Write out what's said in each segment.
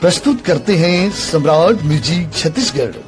प्रस्तुत करते हैं सम्राट म्यूजिक छत्तीसगढ़।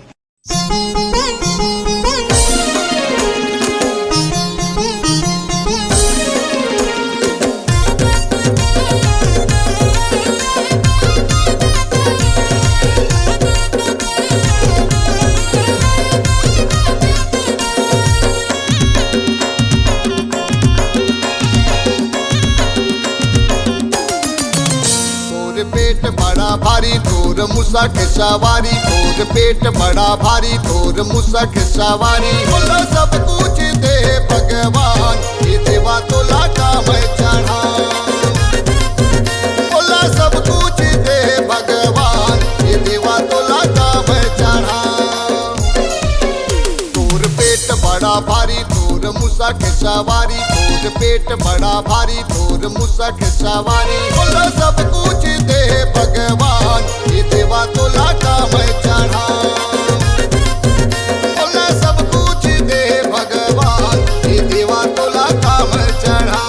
पेट बड़ा भारी तोर मुसा के सवारी, तोर पेट बड़ा भारी तोर मुसा के सवारी। बोला सब कुछ दे भगवान, ये देवा तोला का मैं चढ़ा। बोला सब कुछ दे भगवान, ये देवा तोला का मैं चढ़ा। तोर पेट बड़ा भारी तोर मुसा के सवारी, तोर पेट बड़ा भारी तोर मुसा के सवारी। बोला सब कुछ दे भगवान, ये देवा तोला का मैं चढ़ा। बोला सब कुछ दे भगवान, ये देवा तोला का मैं चढ़ा।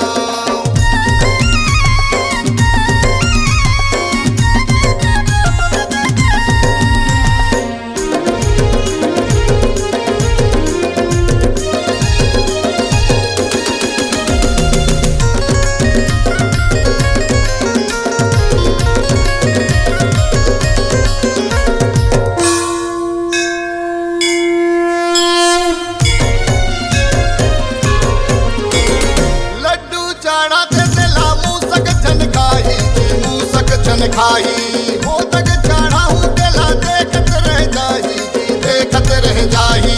खाई वो तक चढ़ा हूँ तेला देखत रह जाही, देखत रह जाही।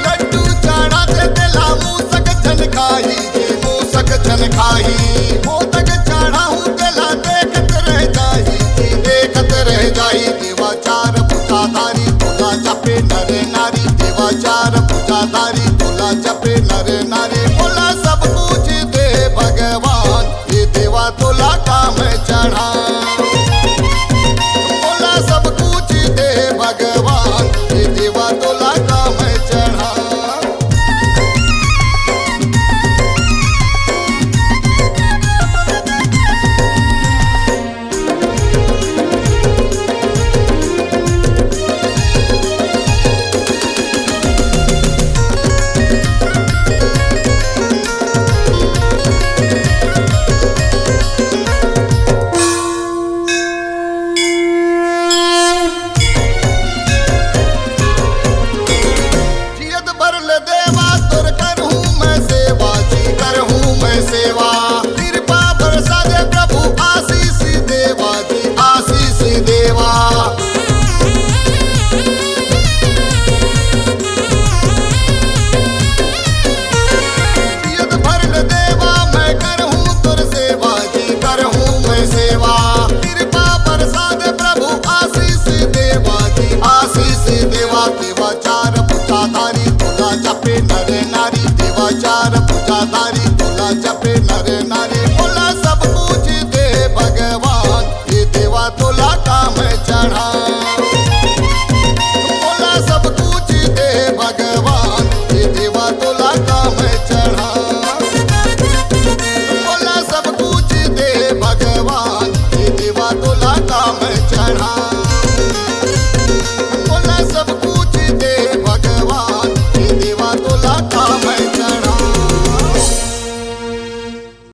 लड्डू चढ़ा थे तेला मूसक छन खाई, मूसक छन खाई। वो तक चढ़ा हूँ तेला देखत रह जाही, देखत रह जाही। देवा चार भुजाधारी तोला जपे नर नारी, देवा चार भुजाधारी जपे नर नारी। बोला सब कुछ दे भगवान, ये देवा तोला का मैं चढ़ा।